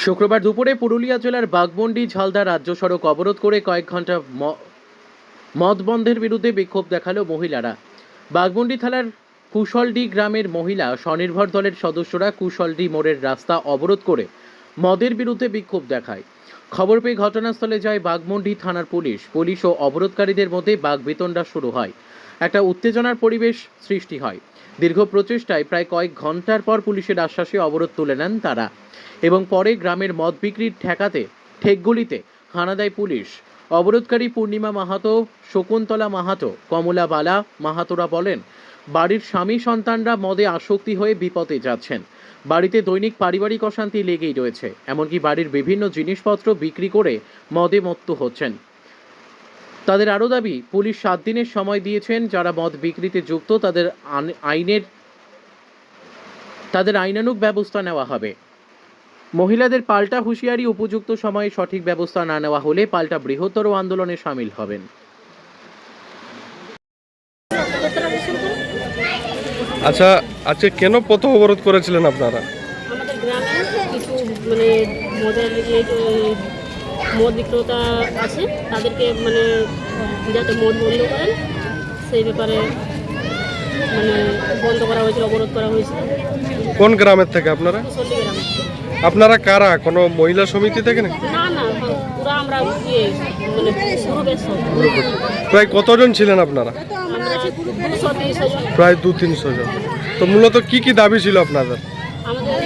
শুক্রবার দুপুরে পুরুলিয়া জেলার বাঘমুন্ডি ঝালদা রাজ্য সড়ক অবরোধ করে কয়েক ঘন্টা মদ বন্ধের বিরুদ্ধে বিক্ষোভ দেখালো মহিলারা। বাঘমুন্ডি থানার কুশলডি গ্রামের মহিলা স্বনির্ভর দলের সদস্যরা কুশলডি মোড়ের রাস্তা অবরোধ করে মদের বিরুদ্ধে বিক্ষোভ দেখায়। খবর পেয়ে ঘটনাস্থলে যায় বাঘমুন্ডি থানার পুলিশ ও অবরোধকারীদের মধ্যে বাকবিতণ্ডা শুরু হয়। একটা উত্তেজনার পরিবেশ সৃষ্টি হয়। দীর্ঘ প্রচেষ্টায় প্রায় কয়েক ঘন্টার পর পুলিশের আশ্বাসে অবরোধ তুলে নেন তারা এবং পরে গ্রামের মদ বিক্রির ঠেকাতে ঠেকগুলিতে হানা দেয় পুলিশ। অবরোধকারী পূর্ণিমা মাহাতো, শকুন্তলা মাহাতো, কমলা বালা মাহাতোরা বলেন, বাড়ির স্বামী সন্তানরা মদে আসক্তি হয়ে বিপদে যাচ্ছেন। বাড়িতে দৈনিক পারিবারিক অশান্তি লেগেই রয়েছে, এমনকি বাড়ির বিভিন্ন জিনিসপত্র বিক্রি করে মদে মত্ত হচ্ছেন। তাদের আরও দাবি, পুলিশ 7 দিনের সময় দিয়েছেন, যারা মদ বিক্রিতে যুক্ত তাদের আইনানুগ ব্যবস্থা নেওয়া হবে। মহিলাদের পাল্টা হুঁশিয়ারি, উপযুক্ত সময়ে সঠিক ব্যবস্থা না নেওয়া হলে পাল্টা বৃহত্তর আন্দোলনে সামিল হবেন। আচ্ছা আজকে কেন পথ অবরোধ করেছিলেন আপনারা? আমাদের গ্রামে কিছু মদ বিক্রেতা আছে, তাদেরকে যাতে মদ বন্ধ করেন সেই ব্যাপারে বন্ধ করা হয়েছিল, অবরোধ করা হয়েছিল। কোন গ্রামের থেকে আপনারা? কুশলডি গ্রামে। আপনারা কারা? কোনো মহিলা সমিতি থেকে না? না, পুরো আমরা গ্রুপের সব। প্রায় কতজন ছিলেন আপনারা? আমরা আছি 230 জন। প্রায় 200-300 জন। তো মূলত কি দাবি ছিল আপনাদের? আমাদের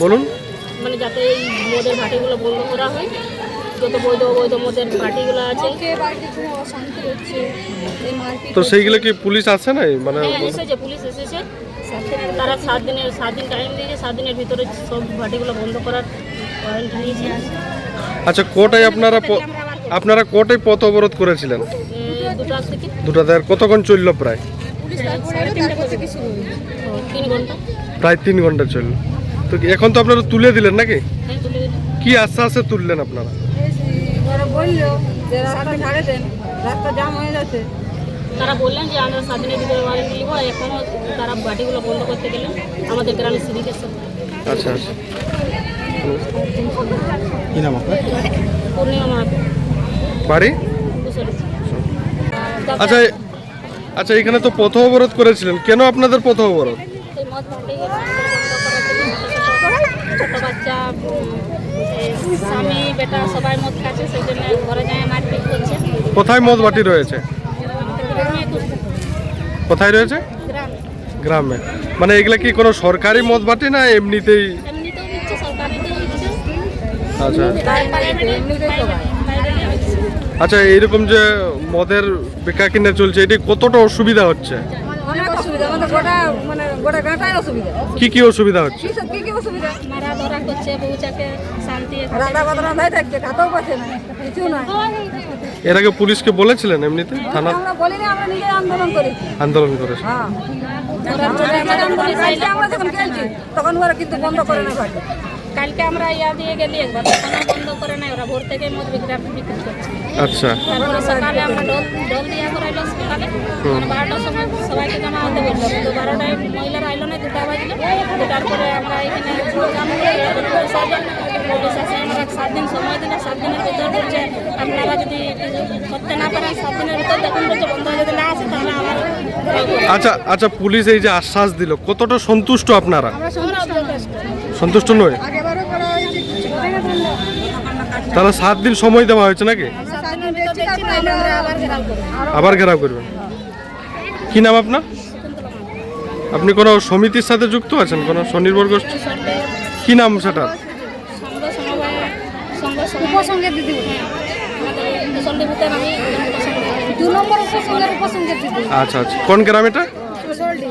বলুন। যাতে এই মদের ভাটিগুলো বন্ধ করা হয়, যত বৈধ অবৈধ মদের ভাটিগুলো আছে। তো সেইগুলো কি পুলিশ আসে নাই? এসেছে, পুলিশ এসেছে। তারা 7 দিন টাইম দিয়েছে। 7 দিনের ভিতরে সব ভাটিগুলো বন্ধ করার ওয়ারেন্ট নিয়েছে। আচ্ছা, আপনারা কোর্টায় পথ অবরোধ করেছিলেন? 2টা থেকে। 2টাতে। আর কতক্ষণ চললো? প্রায় 3 ঘন্টা। প্রায় 3 ঘন্টা চললো। তো এখন তো আপনারা তুলে দিলেন নাকি? হ্যাঁ, তুলে দিলাম। কি আশ্বাসে তুললেন আপনারা? তারা বললেন যে আমরা 7 দিনের ভিতরে ওয়ারেন্ট নিব। এখনো তারা ভাটিগুলো বন্ধ করতে গেলেন আমাদের গ্রামের সিভিকের সাথে। আচ্ছা। কি নাম আপনার? পূর্ণিমা মাহাতো, বাড়ি? কুশলডি। আচ্ছা, এখানে তো পথ অবরোধ করেছিলেন, কেন আপনাদের পথ অবরোধ? এই মদ ভাটি ছোট বাচ্চা, স্বামী বেটা সবাই মদ খাচ্ছে, সেই জন্য ঘরে যায় মারপিট করছে। কোথায় মদ বাটি রয়েছে? কোথায় রয়েছে? গ্রামে। এগুলা কি কোনো সরকারি মদ বাটি না এমনিতেই? এমনিতেও দিচ্ছে, সরকারিতেও দিচ্ছে। আচ্ছা। আচ্ছা, এইরকম যে মদের বেকা কিনে চলছে, এটি কতটা অসুবিধা হচ্ছে? অনেক অসুবিধা, গোটা গাঁটায় অসুবিধা। কি অসুবিধা হচ্ছে? কি অসুবিধা? মারা ধরা করছে, বউচাকে শান্তি রান্না বান্না নাই থাকছে, খাতেও পাচ্ছে না, কিছু নাই। এর আগে পুলিশকে বলেছিলেন এমনিতে? থানা আমরা বলিনি, আমরা নিজে আন্দোলন করেছে। হ্যাঁ, আমরা যখন গেছি তখন ওরা কিন্তু বন্ধ করে না ঘাটে। কালকে আমরা দিয়ে গেলি একবার, তখনও বন্ধ করে নাই। ওরা ভোর থেকে মদ বিক্রি করছে। আচ্ছা। তারপরে সকালে আমরা ডল দিয়া করাইলো। সকালে 12টার সময় সবাইকে জমা হতে বললো, কিন্তু 12টায় মহিলারা আইলো না। 2টা বাজলো। 2টার পরে আমরা এখানে পুলিশ আসে। আমরা 7 দিন সময় দিলে, 7 দিনের ভিতর বলছে আপনারা যদি করতে না পারেন 7 দিনের ভিতর দেখুন, বলছে বন্ধ যদি না আসে তাহলে আমার। আচ্ছা, পুলিশ এই যে আশ্বাস দিল, কতটা সন্তুষ্ট আপনারা? সন্তুষ্ট নয়? তাহলে 7 দিন সময় দেওয়া হয়েছে নাকি? আবার ঘেরাও করবেন? কি নাম আপনার? আপনি কোনো সমিতির সাথে যুক্ত আছেন? কোনো স্বনির্ভর গোষ্ঠী? কি নাম সেটা? উপসংঘের দিদি। দু নম্বর উপসংঘের দিদি। আচ্ছা। কোন গ্রাম এটা? কুশলডি।